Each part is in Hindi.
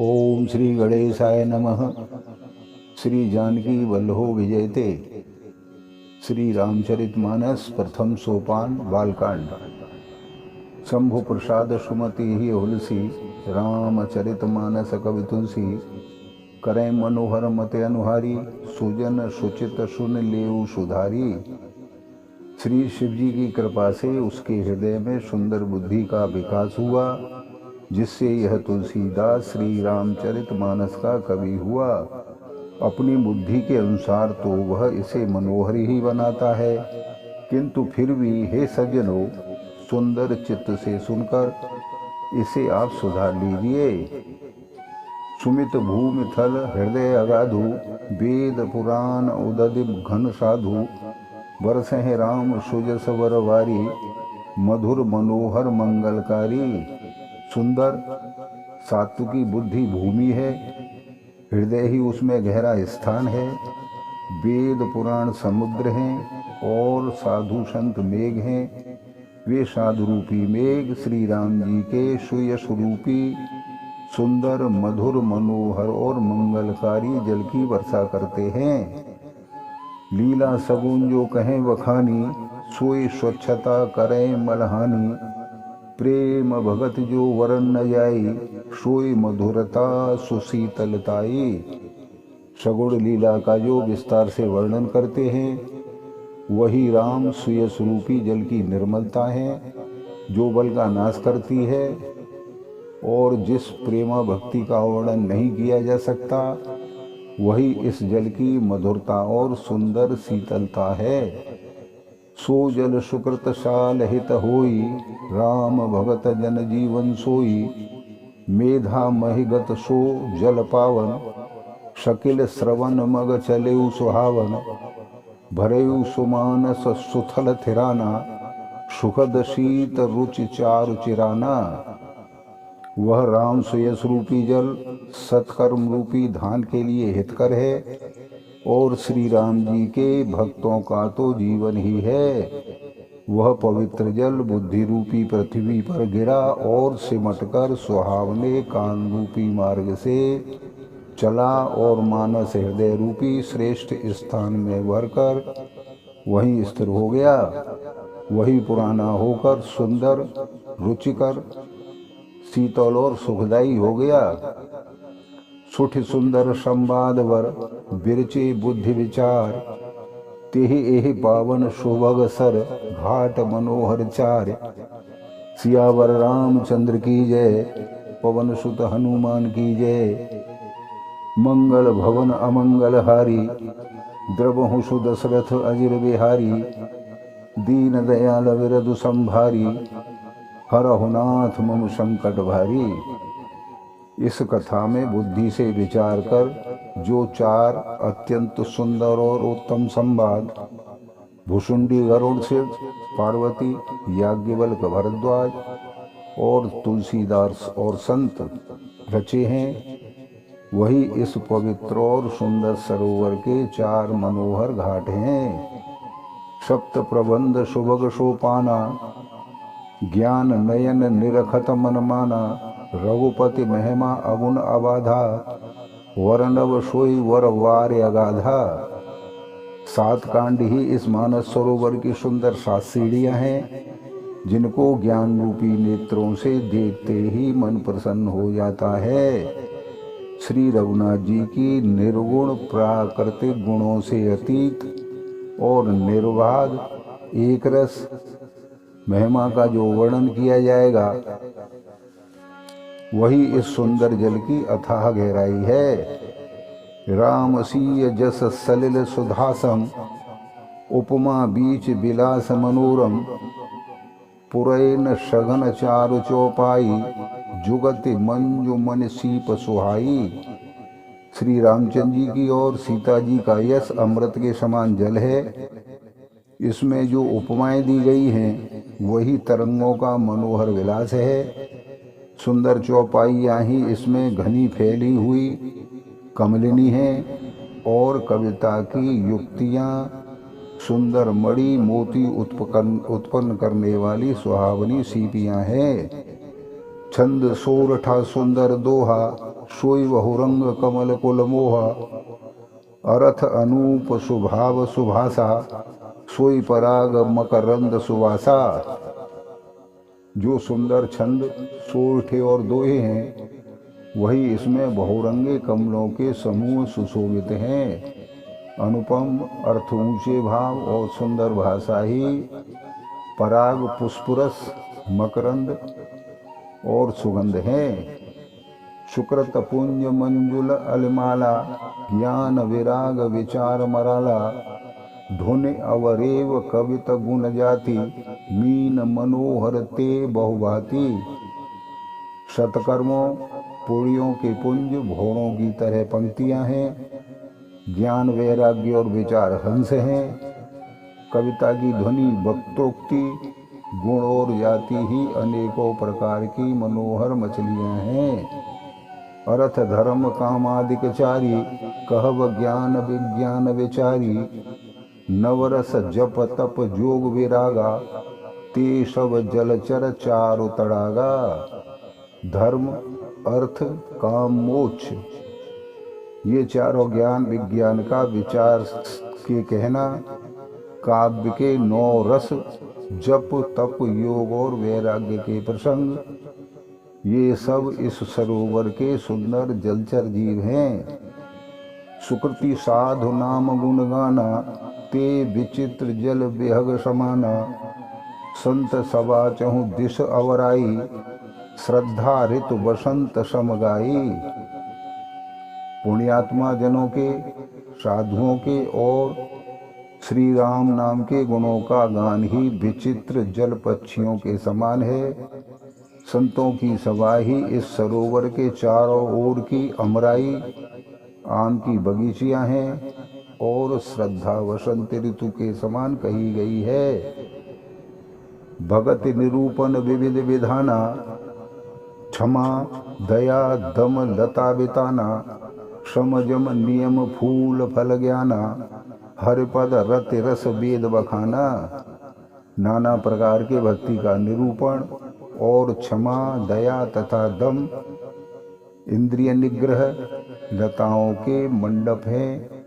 ओम श्री गणेशाय नमः। श्री जानकी वल्लभो विजयते। श्री रामचरितमानस प्रथम सोपान बालकांड। शंभु प्रसाद सुमति ही हुलसी, रामचरितमानस कवि तुलसी। करें मनोहर मत अनुहारी, सुजन सुचित सुन लेऊ सुधारी। श्री शिवजी की कृपा से उसके हृदय में सुंदर बुद्धि का विकास हुआ, जिससे यह तुलसीदास श्री रामचरितमानस का कवि हुआ। अपनी बुद्धि के अनुसार तो वह इसे मनोहर ही बनाता है, किंतु फिर भी हे सज्जनों, सुंदर चित्त से सुनकर इसे आप सुधार लीजिए। सुमित भूमि थल हृदय अगाधु, वेद पुराण उददिप घन साधु। बरसहि राम सुजस वर वारी, मधुर मनोहर मंगलकारी। सुंदर सात्विकी बुद्धि भूमि है, हृदय ही उसमें गहरा स्थान है। वेद पुराण समुद्र हैं और साधु संत मेघ हैं। वे साधु रूपी मेघ श्री राम जी के सुयश रूपी सुंदर मधुर मनोहर और मंगलकारी जल की वर्षा करते हैं। लीला सगुन जो कहें वखानी, सोई स्वच्छता करें मलहानी। प्रेम भगत जो वरन न जाई, सोई मधुरता सुशीतलताई। सगुण लीला का जो विस्तार से वर्णन करते हैं, वही राम सुयस रूपी जल की निर्मलता है, जो बल का नाश करती है। और जिस प्रेमा भक्ति का वर्णन नहीं किया जा सकता, वही इस जल की मधुरता और सुंदर शीतलता है। सो जल सुकृत साल हित होई, राम भगत जन जीवन सोई। मेधा महिगत सो जल पावन, शकिल श्रवण मग चलेउ सुहावन। भरेउ सुमानस सुथल थिराना, सुखद शीत रुचि चारु चिराना। वह राम सुयस रूपी जल सत्कर्म रूपी धान के लिए हितकर है, और श्री राम जी के भक्तों का तो जीवन ही है। वह पवित्र जल बुद्धि रूपी पृथ्वी पर गिरा और सिमटकर सुहावने कान रूपी मार्ग से चला, और मानस हृदय रूपी श्रेष्ठ स्थान में भरकर वहीं स्थिर हो गया। वही पुराना होकर सुंदर रुचिकर शीतल और सुखदायी हो गया। सुठ सुंदर संवाद वर, बिरचे बुद्धि विचार। तेहि एहि पावन सुभग सर, घाट मनोहर चार। सियावर रामचंद्र की जय, पवन सुत हनुमान की जय। मंगल भवन अमंगल हारी, द्रवहु सुदशरथ अजिर बिहारी। दीन दयाल विरधु संभारी, हरहु नाथ मम संकट भारी। इस कथा में बुद्धि से विचार कर जो चार अत्यंत सुंदर और उत्तम संवाद भुसुंडी गरुड़ से पार्वती, याज्ञवल्क भरद्वाज और तुलसीदास और संत रचे हैं, वही इस पवित्र और सुंदर सरोवर के चार मनोहर घाट हैं। सप्त प्रबंध सुभग सोपाना, ज्ञान नयन निरखत मन माना। रघुपति महिमा अगुण अबाधा, वरनव सोई वर वार अगाधा। सात कांड ही इस मानस सरोवर की सुंदर सात सीढ़ियां हैं, जिनको ज्ञान रूपी नेत्रों से देखते ही मन प्रसन्न हो जाता है। श्री रघुनाथ जी की निर्गुण प्राकृतिक गुणों से अतीत और निर्बाध एक रस महिमा का जो वर्णन किया जाएगा, वही इस सुंदर जल की अथाह गहराई है। रामसीय जस सलिल सुधासम, उपमा बीच विलास मनोरम। पुरैन सघन चारु चौपाई, जुगति मंजु मन सीप सुहाई। श्री रामचंद्र जी की और सीता जी का यश अमृत के समान जल है। इसमें जो उपमाएं दी गई हैं, वही तरंगों का मनोहर विलास है। सुंदर चौपाइयाँ ही इसमें घनी फैली हुई कमलिनी हैं, और कविता की युक्तियाँ सुंदर मणि मोती उत्पन्न करने वाली सुहावनी सीपियाँ हैं। छंद सोरठा सुंदर दोहा, सोई बहुरंग कमल कुल मोहा, अरथ अनूप सुभाव सुभाषा, सोई पराग मकरंद सुवासा। जो सुंदर छंद सोरठे और दोहे हैं, वही इसमें बहुरंगे कमलों के समूह सुशोभित हैं। अनुपम अर्थ ऊंचे भाव और सुंदर भाषा ही पराग पुष्परस मकरंद और सुगंध है। सुकृत पुंज मंजुल अलमाला, ज्ञान विराग विचार मराला, धुन अवरेव कवित गुण जाति, मीन मनोहर ते बहुभाति। शतकर्मों पुड़ियों के पुंज भौरों की तरह पंक्तियां हैं। ज्ञान वैराग्य और विचार हंस हैं। कविता की ध्वनि वक्तोक्ति, गुण और जाति ही अनेकों प्रकार की मनोहर मछलियां हैं। अर्थ धर्म कामादिक चारी, कहव ज्ञान विज्ञान विचारी। नवरस जप तप जोग विरागा, ते सब जलचर चारु तड़ागा। धर्म अर्थ काम मोक्ष, ये चारों ज्ञान विज्ञान का विचार के कहना, काव्य के 9 रस, जप तप योग और वैराग्य के प्रसंग, ये सब इस सरोवर के सुंदर जलचर जीव हैं। सुकृति साधु नाम गुण गाना, ते विचित्र जल बेहग समाना। संत सभा चहु दिश अवराई, श्रद्धा ऋतु बसंत समगाई। पुण्यात्मा जनों के, साधुओं के और श्री राम नाम के गुणों का गान ही विचित्र जल पक्षियों के समान है। संतों की सभा ही इस सरोवर के चारों ओर की अमराई, आम की बगीचियां हैं और श्रद्धा वसंत ऋतु के समान कही गई है। भगत निरूपण विविध विधाना, क्षमा दया दम लता बिताना। समजम नियम फूल फल ज्ञाना, हरिपद रति रस वेद बखाना। नाना प्रकार के भक्ति का निरूपण और क्षमा दया तथा दम इंद्रिय निग्रह, लताओं के मंडप हैं।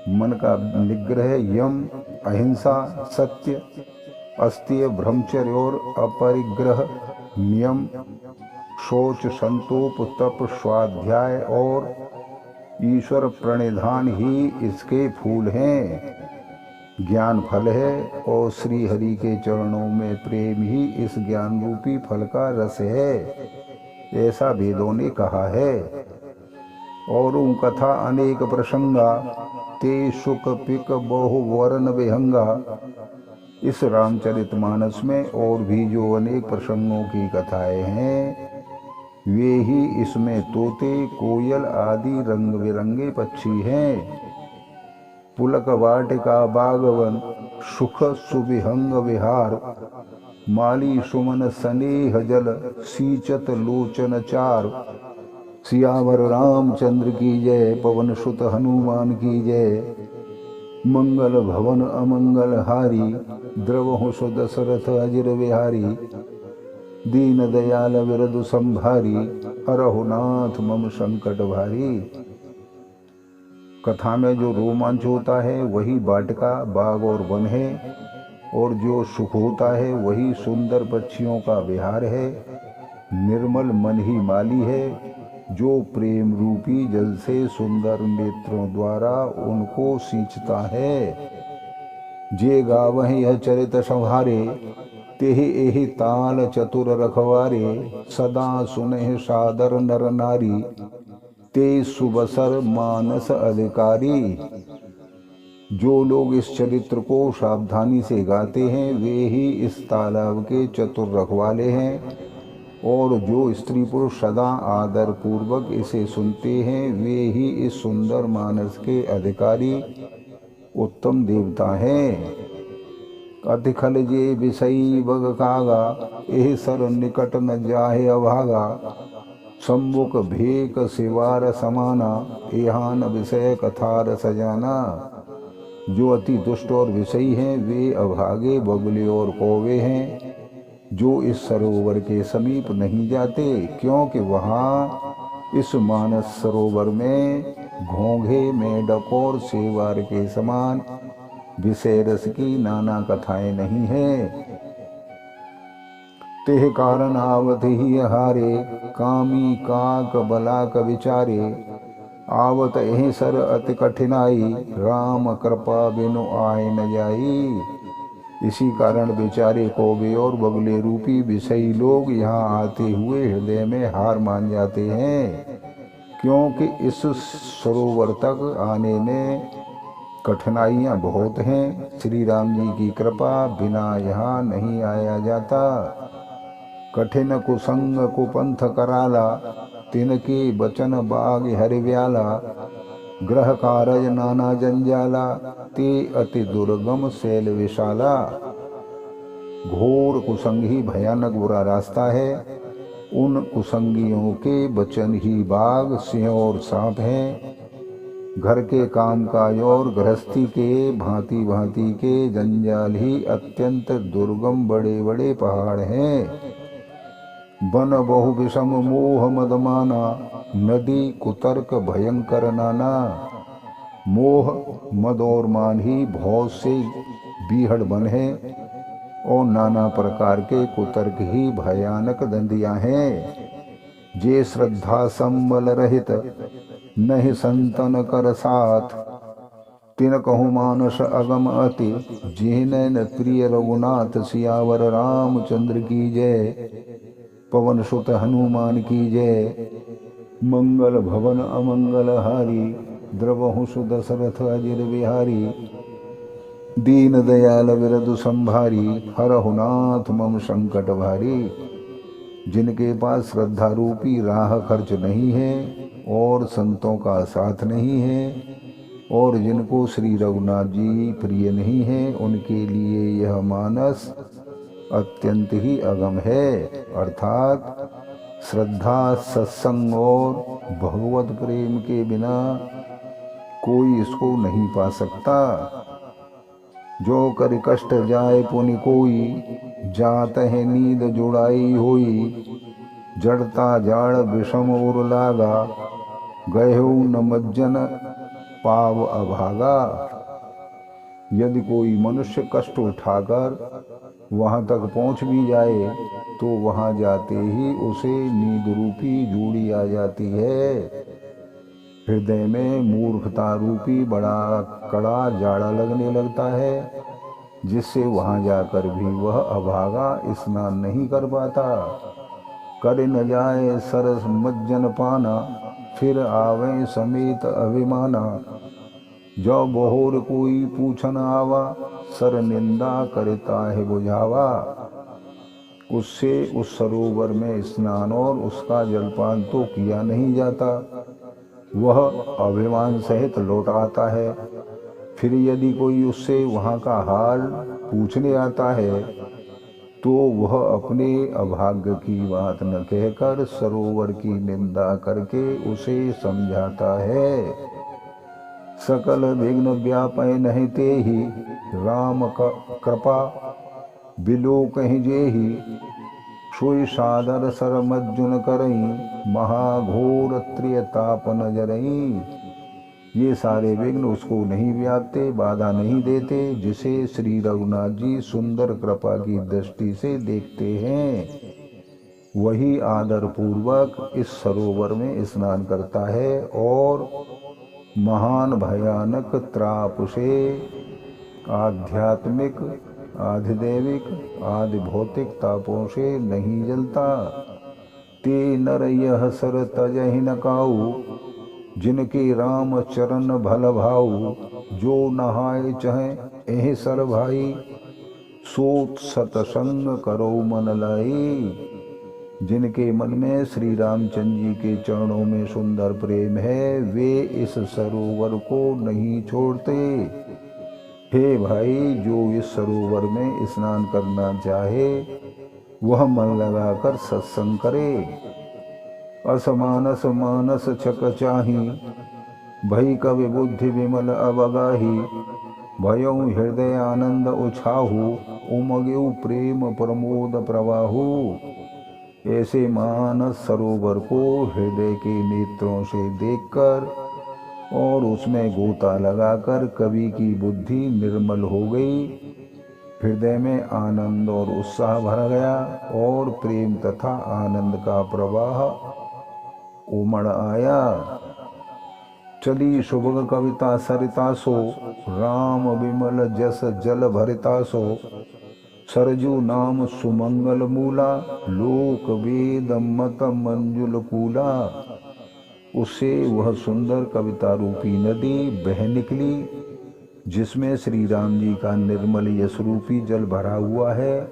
मन का निग्रह यम, अहिंसा, सत्य, अस्त्य, ब्रह्मचर्य और अपरिग्रह नियम, शौच, संतोप, तप, स्वाध्याय और ईश्वर प्रणिधान ही इसके फूल हैं। ज्ञान फल है और श्री हरि के चरणों में प्रेम ही इस ज्ञान रूपी फल का रस है, ऐसा वेदों ने कहा है। और कथा अनेक प्रसंगा, ते सुख पिक बहु वर्ण विहंगा। इस रामचरितमानस में और भी जो अनेक प्रसंगों की कथाएं हैं, वे ही इसमें तोते, कोयल आदि रंग बिरंगे पक्षी हैं। पुलक वाटिका बागवन, सुख सुविहंग विहार। माली सुमन स्नेह जल, सींचत लोचन चार। सियावर रामचंद्र की जय, पवन सुत हनुमान की जय। मंगल भवन अमंगल हारी, द्रवहु सुदशरथ अजिर विहारी। दीन दयाल विरधु संभारी, हरहु नाथ मम संकट भारी। कथा में जो रोमांच होता है वही वाटिका, बाग और वन है, और जो सुख होता है वही सुंदर पक्षियों का विहार है। निर्मल मन ही माली है, जो प्रेम रूपी जल से सुंदर नेत्रों द्वारा उनको सींचता है। जे गावहि यह चरित संहारे, तेहि एहि ताल चतुर रखवारे। सदा सुनहि सादर नर नारी, ते सुबसर मानस अधिकारी। जो लोग इस चरित्र को सावधानी से गाते हैं, वे ही इस तालाब के चतुर रखवाले हैं, और जो स्त्री पुरुष सदा आदर पूर्वक इसे सुनते हैं, वे ही इस सुंदर मानस के अधिकारी उत्तम देवता हैं। अतिखल जे विषयी बग कागा, एह सर निकट न जाहे अभागा। सम्मुख भेक सिवार समाना, एहान विषय कथार सजाना। जो अति दुष्ट और विषयी हैं, वे अभागे बगुले और कौवे हैं, जो इस सरोवर के समीप नहीं जाते, क्योंकि वहाँ इस मानस सरोवर में घोंघे मेढक और सेवार के समान विषय रस की नाना कथाएं नहीं है। तेह कारण आवत ही हारे, कामी काक बलाक विचारे। आवत एहि सर अति कठिनाई, राम कृपा बिनु आए न जाई। इसी कारण बेचारे कौवे और बगले रूपी विषयी लोग यहाँ आते हुए हृदय में हार मान जाते हैं, क्योंकि इस सरोवर तक आने में कठिनाइयाँ बहुत हैं। श्री राम जी की कृपा बिना यहाँ नहीं आया जाता। कठिन कुसंग कुपंथ कराला, तिनके बचन बाग हरिव्याला। ग्रह कारज नाना जंजाला, ते अति दुर्गम शैल विशाला। घोर कुसंगी भयानक बुरा रास्ता है। उन कुसंगियों के बचन ही बाघ, सिंह और सांप हैं। घर के कामकाज और गृहस्थी के भांति भांति के जंजाल ही अत्यंत दुर्गम बड़े बड़े पहाड़ हैं। वन बहु विषम मोह मदमाना, नदी कुतर्क भयंकर नाना। मोह मद और मान ही बहुत से बीहड़ बन है, और नाना प्रकार के कुतर्क ही भयानक दंदियां हैं। जे श्रद्धा संबल रहित, नहीं संतन कर साथ। तिन कहु मानस अगम अति, जिन्हैं प्रिय रघुनाथ। सियावर रामचंद्र की जय, पवन सुत हनुमान की जय। मंगल भवन अमंगल हारी, द्रवहु सुदशरथ अजिर बिहारी। दीन दयाल विरधु संभारी, हरहु नाथ मम संकट भारी। जिनके पास श्रद्धा रूपी राह खर्च नहीं है और संतों का साथ नहीं है, और जिनको श्री रघुनाथ जी प्रिय नहीं है, उनके लिए यह मानस अत्यंत ही अगम है। अर्थात श्रद्धा, सत्संग और भगवत प्रेम के बिना कोई इसको नहीं पा सकता। जो कर कष्ट जाए पुनि कोई, जात है नींद जुड़ाई होई। जड़ता जाड़ विषम उर लागा, गयहु न मज्जन पाव अभागा। यदि कोई मनुष्य कष्ट उठाकर वहाँ तक पहुँच भी जाए, तो वहाँ जाते ही उसे नींद रूपी जूड़ी आ जाती है। हृदय में मूर्खता रूपी बड़ा कड़ा जाड़ा लगने लगता है, जिससे वहाँ जाकर भी वह अभागा स्नान नहीं कर पाता। कर न जाए सरस मज्जन पाना, फिर आवे समेत अभिमाना। जो बहोर कोई पूछन आवा, सर निंदा करता है बुझावा। उससे उस सरोवर में स्नान और उसका जलपान तो किया नहीं जाता, वह अभिमान सहित लौट आता है। फिर यदि कोई उससे वहाँ का हाल पूछने आता है, तो वह अपने अभाग्य की बात न कहकर सरोवर की निंदा करके उसे समझाता है। सकल विघ्न व्यापय नहीं तेहि, राम कृपा बिलो कहीं जेहि। सोई सादर सर मज्जुन करई, महाघोर त्रियताप न जरई। ये सारे विघ्न उसको नहीं व्यापते, बाधा नहीं देते, जिसे श्री रघुनाथ जी सुंदर कृपा की दृष्टि से देखते हैं। वही आदर पूर्वक इस सरोवर में स्नान करता है और महान भयानक त्राप से आध्यात्मिक, आधिदैविक, आदि भौतिक तापों से नहीं जलता। ते नर यह सर तजहि न काऊ, जिनके राम चरण भल भाऊ। जो नहाए चहे एहि सर भाई, सोत सतसंग करो मन लाई। जिनके मन में श्री रामचंद्र जी के चरणों में सुंदर प्रेम है, वे इस सरोवर को नहीं छोड़ते। हे भाई, जो इस सरोवर में स्नान करना चाहे, वह मन लगाकर सत्संग करे। असमानस मानस छक चाही, भई कवि बुद्धि विमल अवगाही। भयउ हृदय आनंद उछाहु, उमगेउ प्रेम प्रमोद प्रवाहु। ऐसे मानस सरोवर को हृदय के नेत्रों से देखकर और उसमें गोता लगाकर कवि की बुद्धि निर्मल हो गई। हृदय में आनंद और उत्साह भर गया और प्रेम तथा आनंद का प्रवाह उमड़ आया। चली शुभ कविता सरिता सो, राम विमल जस जल भरिता सो। सरजू नाम सुमंगल मूला, लोक वेद मत मंजुल कूला। उससे वह सुंदर कविता रूपी नदी बह निकली जिसमें श्री राम जी का निर्मल यश रूपी जल भरा हुआ है।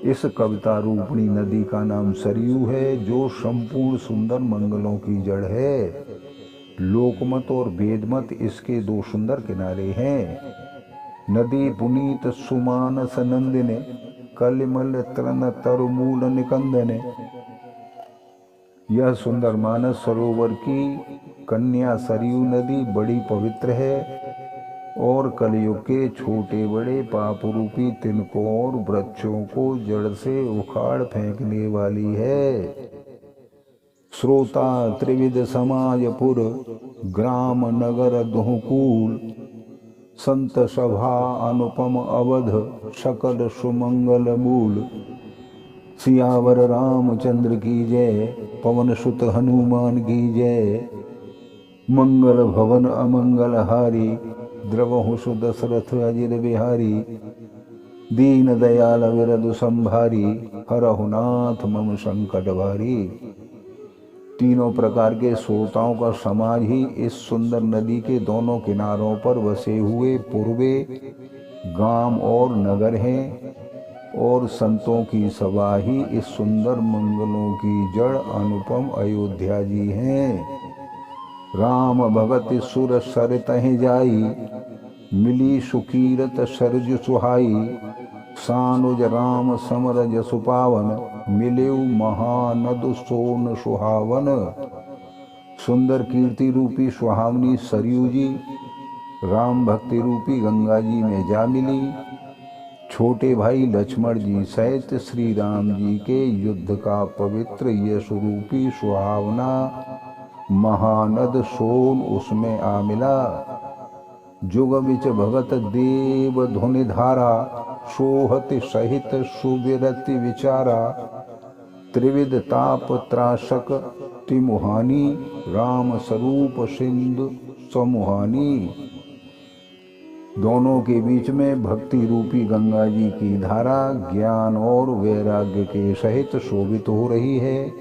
इस कविता रूपणी नदी का नाम सरयू है, जो संपूर्ण सुंदर मंगलों की जड़ है। लोकमत और वेदमत इसके दो सुंदर किनारे हैं। नदी पुनीत सुमानस नंदिने, कलिमल तृण तरमूल निकंदने। यह सुंदर मानस सरोवर की कन्या सरयू नदी बड़ी पवित्र है और कलयुग के छोटे बड़े पाप रूपी तिनकों और वृक्षों को जड़ से उखाड़ फेंकने वाली है। श्रोता त्रिविध समाजपुर, ग्राम नगर दुहकूल। संत सभा अनुपम अवध, सकल सुमंगल मूल। सियावर रामचंद्र की जय, पवन सुत हनुमान की जय। मंगल भवन अमंगल हारी, द्रवहु सुदशरथ अजिर बिहारी। दीन दयाल विरधु संभारी, हरहु नाथ मम संकट भारी। तीनों प्रकार के श्रोताओं का समाज ही इस सुंदर नदी के दोनों किनारों पर बसे हुए पूर्वे गांव और नगर हैं और संतों की सभा ही इस सुंदर मंगलों की जड़ अनुपम अयोध्या जी हैं। राम भगत सुर सर तह जाई, मिली सुकीरत सरज सुहाई। सानुज राम समर जसु पावन, मिलेउ महानद सोन सुहावन। सुंदर कीर्ति रूपी सुहावनी सरयू जी राम भक्ति रूपी गंगा जी में जा मिली। छोटे भाई लक्ष्मण जी सहित श्री राम जी के युद्ध का पवित्र यश रूपी सुहावना महानद सोन उसमें आ मिला। जुग बिच भगत देव धुनि धारा, सोहत सहित सुविरति विचारा। त्रिविध ताप त्रासक तिमुहानी, राम स्वरूप सिंधु समुहानी। दोनों के बीच में भक्ति रूपी गंगा जी की धारा ज्ञान और वैराग्य के सहित शोभित हो रही है।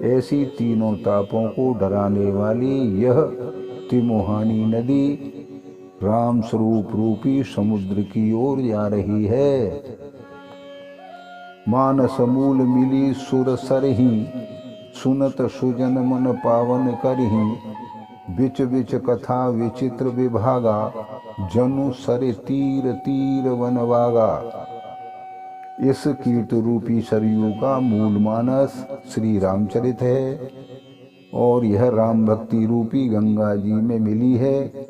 ऐसी तीनों तापों को डराने वाली यह तिमुहानी नदी राम स्वरूप रूपी समुद्र की ओर जा रही है। मानस मूल मिली सुर सरही, सुनत सुजन मन पावन करही। बिच बिच कथा विचित्र विभागा, जनु सरे तीर तीर वनवागा। इस कीर्त रूपी सरयू का मूल मानस श्री रामचरित है और यह राम भक्ति रूपी गंगा जी में मिली है।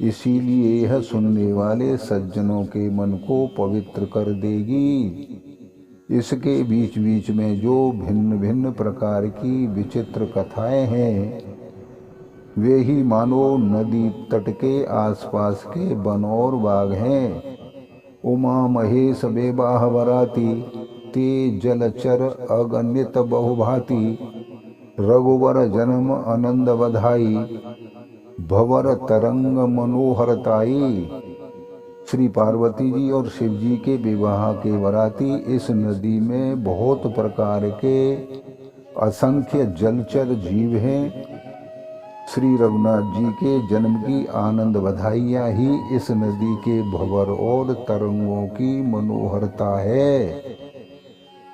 इसीलिए यह सुनने वाले सज्जनों के मन को पवित्र कर देगी। इसके बीच बीच में जो भिन्न भिन्न प्रकार की विचित्र कथाएं हैं वे ही मानो नदी तट के आसपास के वन और बाग हैं। उमा महेश बेबाह वराती, ते जलचर अगणित बहुभांति। रघुवर जन्म आनंद बधाई, भवर तरंग मनोहरताई। श्री पार्वती जी और शिव जी के विवाह के वराती इस नदी में बहुत प्रकार के असंख्य जलचर जीव हैं। श्री रघुनाथ जी के जन्म की आनंद बधाइयाँ ही इस नदी के भंवर और तरंगों की मनोहरता है।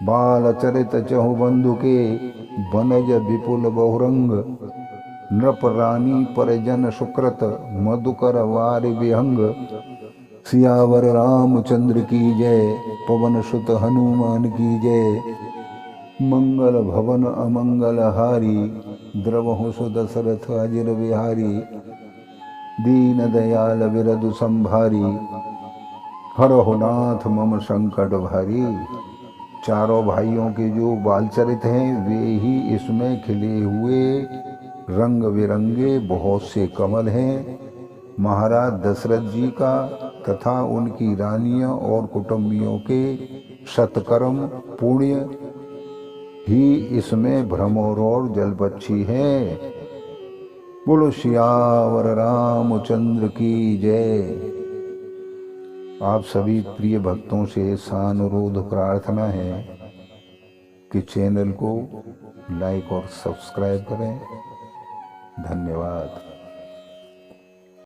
बाल चरित चहु बंधु के, बनज विपुल बहुरंग। नृप रानी परिजन सुकृत, मधुकर वारि विहंग। सियावर रामचंद्र की जय, पवन सुत हनुमान की जय। मंगल भवन अमंगल हारी, द्रवहु सुदशरथ अजिर बिहारी। दीन दयाल विरधु संभारी, हरहु नाथ मम संकट भारी। चारों भाइयों के जो बालचरित हैं वे ही इसमें खिले हुए रंग बिरंगे बहुत से कमल हैं। महाराज दशरथ जी का तथा उनकी रानियों और कुटुंबियों के सत्कर्म पुण्य ही इसमें भ्रमर और जलपक्षी हैं। बोलो सियावर रामचंद्र की जय। आप सभी प्रिय भक्तों से सानुरोध प्रार्थना है कि चैनल को लाइक और सब्सक्राइब करें। धन्यवाद।